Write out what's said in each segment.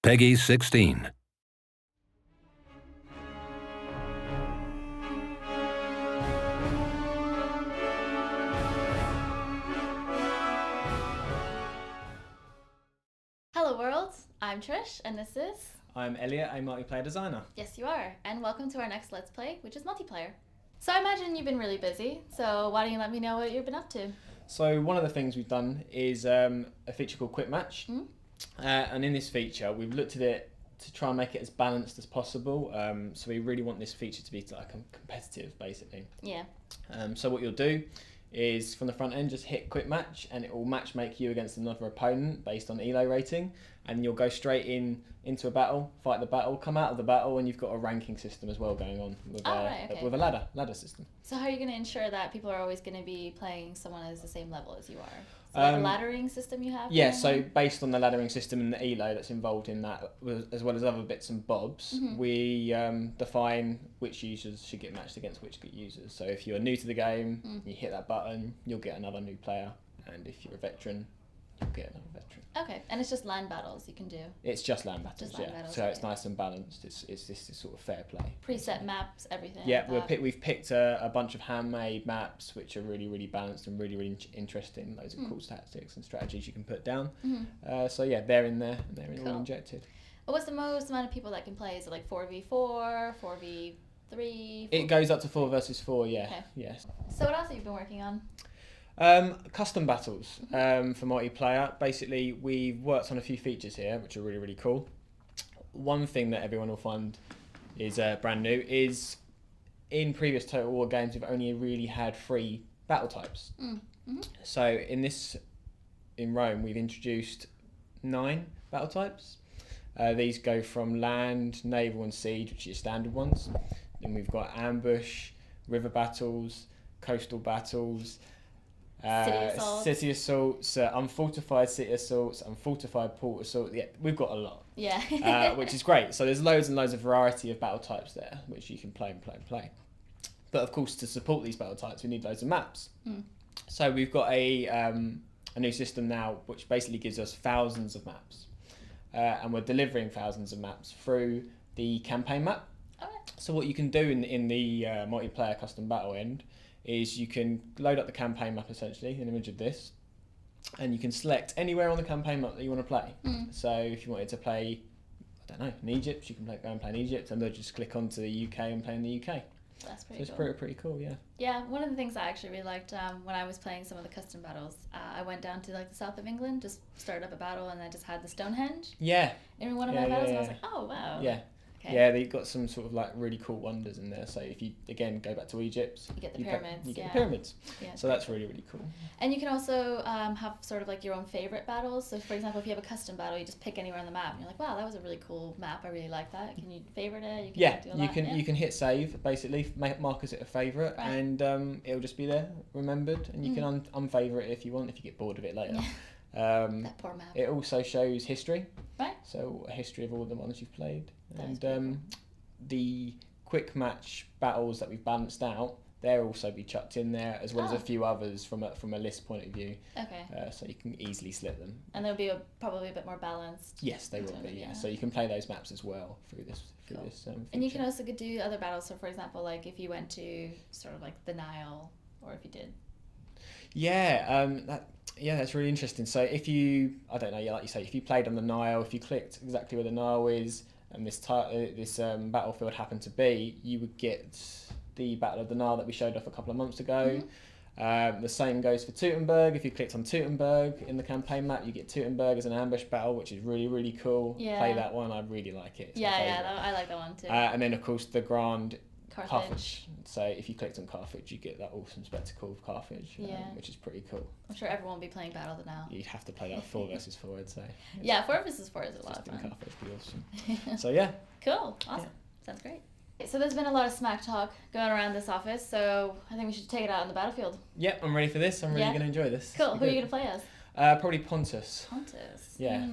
Peggy 16. Hello world, I'm Trish and this is... I'm Elliot, a multiplayer designer. Yes you are, and welcome to our next Let's Play, which is multiplayer. So I imagine you've been really busy, so why don't you let me know what you've been up to? So one of the things we've done is a feature called Quick Match. And in this feature we've looked at it to try and make it as balanced as possible. So we really want this feature to be like competitive basically. Yeah. So what you'll do is from the front end just hit Quick Match and it will match make you against another opponent based on elo rating, and you'll go straight into a battle, fight the battle, come out of the battle, and you've got a ranking system as well going on with, with a ladder system. So how are you going to ensure that people are always going to be playing someone as the same level as you are? So like a laddering system you have? Yeah, so based on the laddering system and the elo that's involved in that, as well as other bits and bobs, we define which users should get matched against which users. So if you're new to the game, you hit that button, you'll get another new player, and if you're a veteran, you'll get another veteran. Okay, and it's just land battles you can do? It's just land battles, just land battles, so okay. It's nice and balanced. It's this sort of fair play. Preset maps, everything. Yeah, like we've picked a bunch of handmade maps which are really balanced and really interesting. Loads of cool tactics and strategies you can put down. So yeah, they're in there and they're all injected. Well, what's the most amount of people that can play? Is it like 4v4, 4v3? It goes up to 4 versus 4, yeah. Okay. Yes. So what else have you been working on? Custom battles for multiplayer. Basically, we've worked on a few features here which are really cool. One thing that everyone will find is brand new is in previous Total War games we've only really had 3 battle types. So in Rome we've introduced 9 battle types. These go from land, naval and siege, which are your standard ones. Then we've got ambush, river battles, coastal battles, city assaults, unfortified city assaults, unfortified port assault. Yeah, we've got a lot. Yeah. Which is great. So there's loads and loads of variety of battle types there, which you can play. But of course, to support these battle types, we need loads of maps. So we've got a new system now, which basically gives us thousands of maps, and we're delivering thousands of maps through the campaign map. Okay. So what you can do in the multiplayer custom battle end is you can load up the campaign map, essentially, an image of this, and you can select anywhere on the campaign map that you want to play. So if you wanted to play, I don't know, in Egypt, you can go and play in Egypt, and they'll just click onto the UK and play in the UK. That's pretty cool. So it's pretty cool, yeah. Yeah, one of the things I actually really liked when I was playing some of the custom battles, I went down to like the south of England, just started up a battle, and I just had the Stonehenge. Yeah. In one of my battles, and I was like, oh wow. Yeah. Okay. Yeah, they've got some sort of like really cool wonders in there. So if you again go back to Egypt, you get the pyramids. You get the pyramids. Yeah, so that's really cool. And you can also have sort of like your own favorite battles. So for example, if you have a custom battle, you just pick anywhere on the map. And you're like, wow, that was a really cool map. I really like that. Can you favorite it? You can hit save basically, mark as it a favorite, right. And it'll just be there remembered, and you can unfavorite it if you want, if you get bored of it later. That poor map. It also shows history. Right. So a history of all the ones you've played. And the quick match battles that we've balanced out, they'll also be chucked in there, as well as a few others from a list point of view. Okay. So you can easily slip them. And they'll be probably a bit more balanced. Yes, they will be. Yeah. So you can play those maps as well through this. And you can also do other battles. So for example, like if you went to sort of like the Nile, or if you did. Yeah. That's really interesting. So if you, I don't know, like you say, if you played on the Nile, if you clicked exactly where the Nile is, and this battlefield happened to be, you would get the Battle of the Nile that we showed off a couple of months ago. The same goes for Teutoburg. If you clicked on Teutoburg in the campaign map, you get Teutoburg as an ambush battle, which is really cool. Yeah. Play that one. I really like it. I like that one too. And then of course the Grand Carthage. So if you clicked on Carthage, you get that awesome spectacle of Carthage, which is pretty cool. I'm sure everyone will be playing Battle of the Nile. You'd have to play that 4 versus 4, I'd say. 4 versus 4 is a lot of fun. Carthage would be awesome. So yeah. Cool. Awesome. Yeah. Sounds great. So there's been a lot of smack talk going around this office, so I think we should take it out on the battlefield. Yep, I'm ready for this. I'm really going to enjoy this. Cool. Who are you going to play as? Probably Pontus. Pontus. Yeah.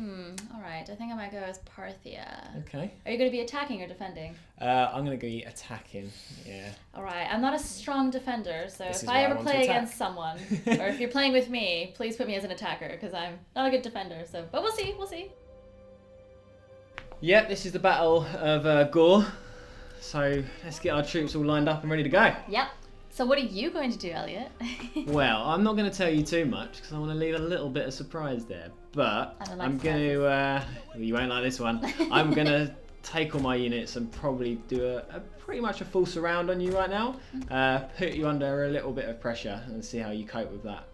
All right. I think I might go as Parthia. Okay. Are you going to be attacking or defending? I'm going to be attacking. Yeah. All right. I'm not a strong defender, so if I ever play against someone, or if you're playing with me, please put me as an attacker because I'm not a good defender. So, but we'll see. Yep, this is the Battle of Gore. So let's get our troops all lined up and ready to go. Yep. So what are you going to do, Elliot? Well, I'm not going to tell you too much because I want to leave a little bit of surprise there. But I'm going to, you won't like this one. I'm going to take all my units and probably do a pretty much a full surround on you right now. Put you under a little bit of pressure and see how you cope with that.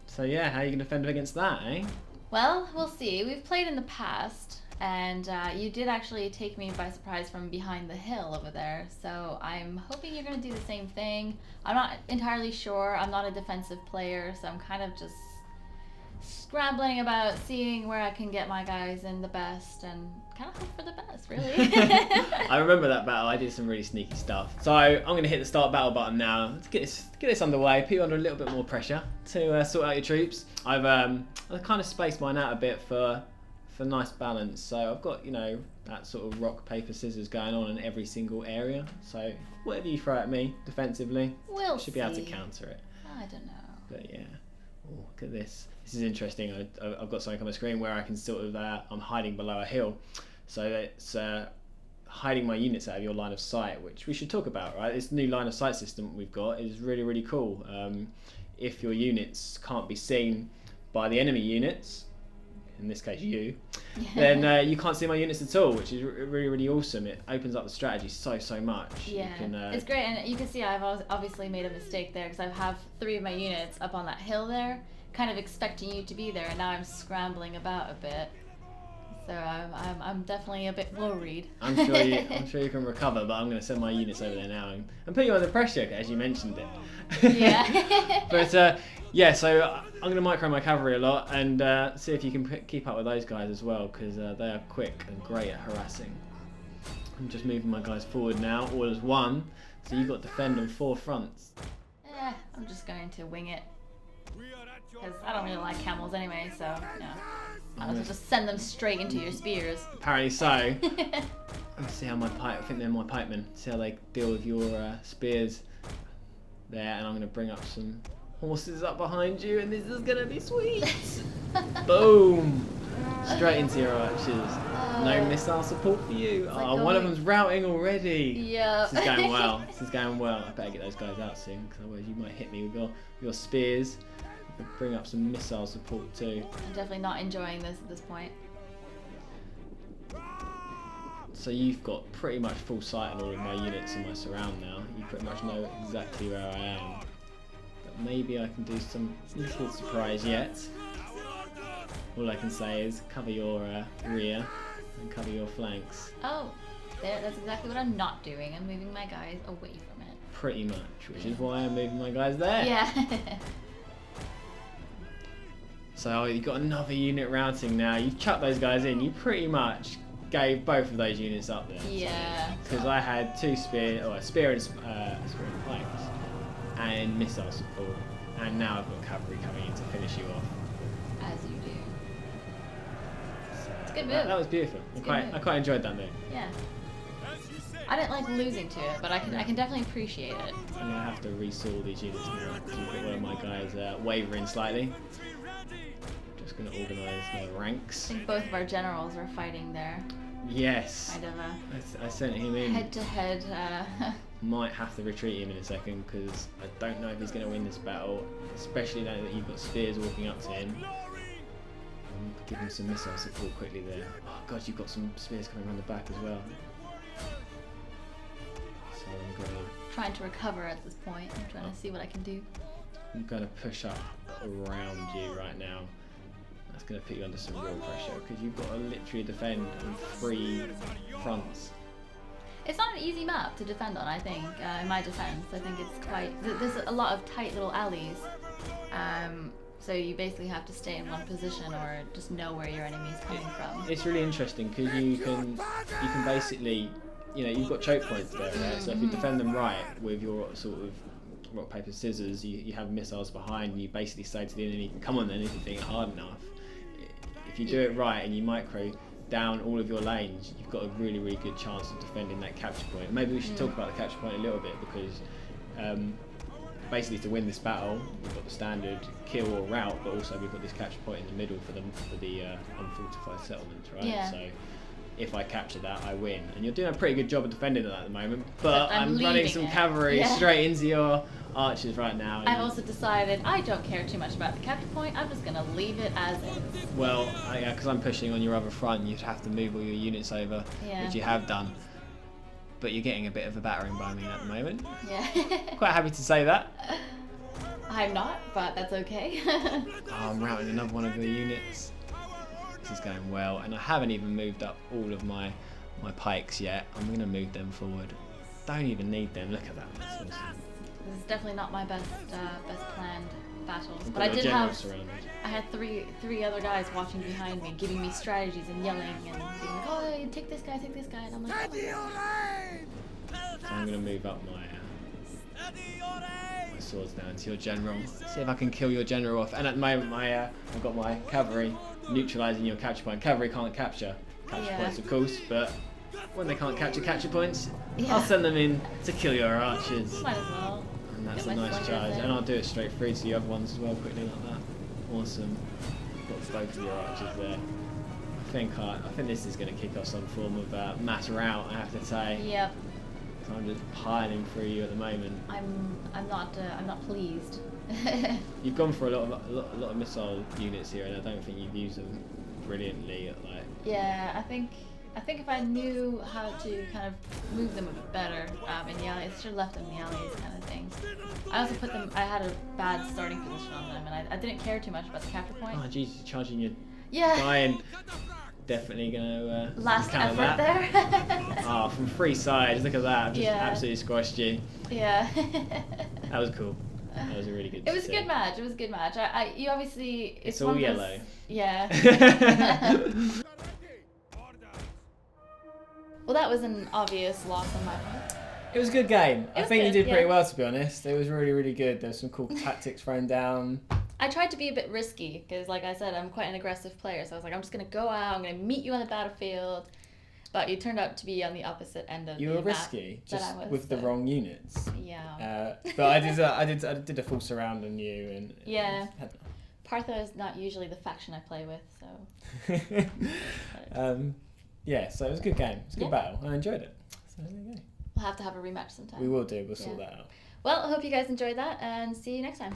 So yeah, how are you going to defend against that, eh? Well, we'll see. We've played in the past, and you did actually take me by surprise from behind the hill over there. So I'm hoping you're going to do the same thing. I'm not entirely sure. I'm not a defensive player, so I'm kind of just scrambling about seeing where I can get my guys in the best and kind of hope for the best, really. I remember that battle. I did some really sneaky stuff. So I'm going to hit the start battle button now. Let's get this underway. Put you under a little bit more pressure to sort out your troops. I've kind of spaced mine out a bit for nice balance. So I've got, you know, that sort of rock, paper, scissors going on in every single area. So whatever you throw at me defensively, I should be able to counter it. I don't know. But yeah. Oh, look at this. This is interesting. I've got something on my screen where I can sort of, I'm hiding below a hill. So it's hiding my units out of your line of sight, which we should talk about, right? This new line of sight system we've got is really, really cool. If your units can't be seen by the enemy units, in this case you, then you can't see my units at all, which is really, really awesome. It opens up the strategy so much. Yeah, it's great, and you can see I've obviously made a mistake there because I have 3 of my units up on that hill there, kind of expecting you to be there, and now I'm scrambling about a bit. So I'm definitely a bit worried. I'm sure you can recover, but I'm going to send my units over there now and put you under pressure, as you mentioned it. Yeah. But yeah, so I'm going to micro my cavalry a lot and see if you can keep up with those guys as well, because they are quick and great at harassing. I'm just moving my guys forward now, all as one. So you've got to defend on 4 fronts. I'm just going to wing it, because I don't really like camels anyway, so yeah. I'll just send them straight into your spears. Apparently so. Let's see how I think they're my pikemen. See how they deal with your spears there, and I'm going to bring up some horses up behind you, and this is going to be sweet. Boom! Straight into your archers. No missile support for you. Oh, one of them's routing already. Yeah. This is going well. This is going well. I better get those guys out soon, because otherwise you might hit me with your spears. Bring up some missile support too. I'm definitely not enjoying this at this point. So you've got pretty much full sight on all of my units in my surround now. You pretty much know exactly where I am. But maybe I can do some little surprise yet. All I can say is cover your rear and cover your flanks. Oh, that's exactly what I'm not doing. I'm moving my guys away from it. Pretty much, which is why I'm moving my guys there. Yeah. So you've got another unit routing now. You've chucked those guys in. You pretty much gave both of those units up there. Yeah. Because I had 2 spear and flanks, and missile support, and now I've got cavalry coming in to finish you off. As you do. So it's a good move. That was beautiful. I quite enjoyed that move. Yeah. I didn't like losing to it, but I can definitely appreciate it. I'm gonna have to resaw these units now because you've got one of my guys wavering slightly. Just going to organise the ranks. I think both of our generals were fighting there. Yes. Kind of I sent him in. Head-to-head. Might have to retreat him in a second because I don't know if he's going to win this battle, especially now that you've got spears walking up to him. Give him some missile support quickly there. Oh god, you've got some spears coming around the back as well. So trying to recover at this point. I'm trying to see what I can do. I'm going to push up around you right now. That's going to put you under some real pressure because you've got to literally defend on 3 fronts. It's not an easy map to defend on, I think, in my defense. I think it's quite... There's a lot of tight little alleys. So you basically have to stay in one position or just know where your enemy is coming from. It's really interesting because you can basically... You know, you've got choke points there, right? So if you defend them right with your sort of rock, paper, scissors, you have missiles behind and you basically say to the enemy, come on then, if you think it hard enough. If you do it right and you micro down all of your lanes, you've got a really, really good chance of defending that capture point. Maybe we should talk about the capture point a little bit because basically to win this battle, we've got the standard kill or rout, but also we've got this capture point in the middle for the unfortified settlements, right? Yeah. So if I capture that, I win. And you're doing a pretty good job of defending that at the moment. But I'm running leaving some it. cavalry Yeah. straight into your archers right now. I've also decided I don't care too much about the capture point. I'm just gonna leave it as is. Well, because I'm pushing on your other front, you'd have to move all your units over, Yeah. which you have done. But you're getting a bit of a battering by me at the moment. Yeah. Quite happy to say that. I'm not, but that's okay. Oh, I'm routing another one of the units. This is going well, and I haven't even moved up all of my pikes yet. I'm going to move them forward. Don't even need them. Look at that. That's awesome. This is definitely not my best planned battles, I've but got I your did general have. surrounded. I had three other guys watching behind me, giving me strategies and yelling and being like, "Oh, take this guy," and I'm like, "Oh my God." So I'm going to move up my swords down to your general. See if I can kill your general off. And at the moment, I've got my cavalry neutralising your capture point. Cavalry can't capture points, of course, but when they can't capture points, I'll send them in to kill your archers. Might as well. And that's Get a my nice slingers charge. in. And I'll do it straight through to the other ones as well, quickly like that. Awesome. Got both of your archers there. I think this is going to kick off some form of mass rout, I have to say. Yep. So I'm just piling through you at the moment. I'm not pleased. You've gone for a lot of missile units here, and I don't think you've used them brilliantly. Yeah, I think if I knew how to kind of move them a bit better in the alleys, I should have left them in the alleys, kind of thing. I also I had a bad starting position on them, and I didn't care too much about the capture point. Oh jeez, charging your Yeah. guy, and definitely gonna Last counter effort that. there. Oh, from three sides, look at that! I've just Yeah. absolutely squashed you. Yeah. That was cool. That was a really good. It was a good match. It was a good match. You obviously It's one all of those- yellow. Yeah. Well, that was an obvious loss on my part. It was a good game. I was think you good, did pretty yeah. well, to be honest. It was really, really good. There's some cool tactics thrown down. I tried to be a bit risky because, like I said, I'm quite an aggressive player. So I was like, I'm just gonna go out. I'm gonna meet you on the battlefield. But you turned out to be on the opposite end of You the were map risky, that just I was, with the so- wrong units. Yeah. But I did a full surround on you, and Yeah. Partho is not usually the faction I play with, so. Yeah, so it was a good game. It was a good Yeah. battle. I enjoyed it. So there you go. We'll have to have a rematch sometime. We will do. We'll sort that out. Well, I hope you guys enjoyed that, and see you next time.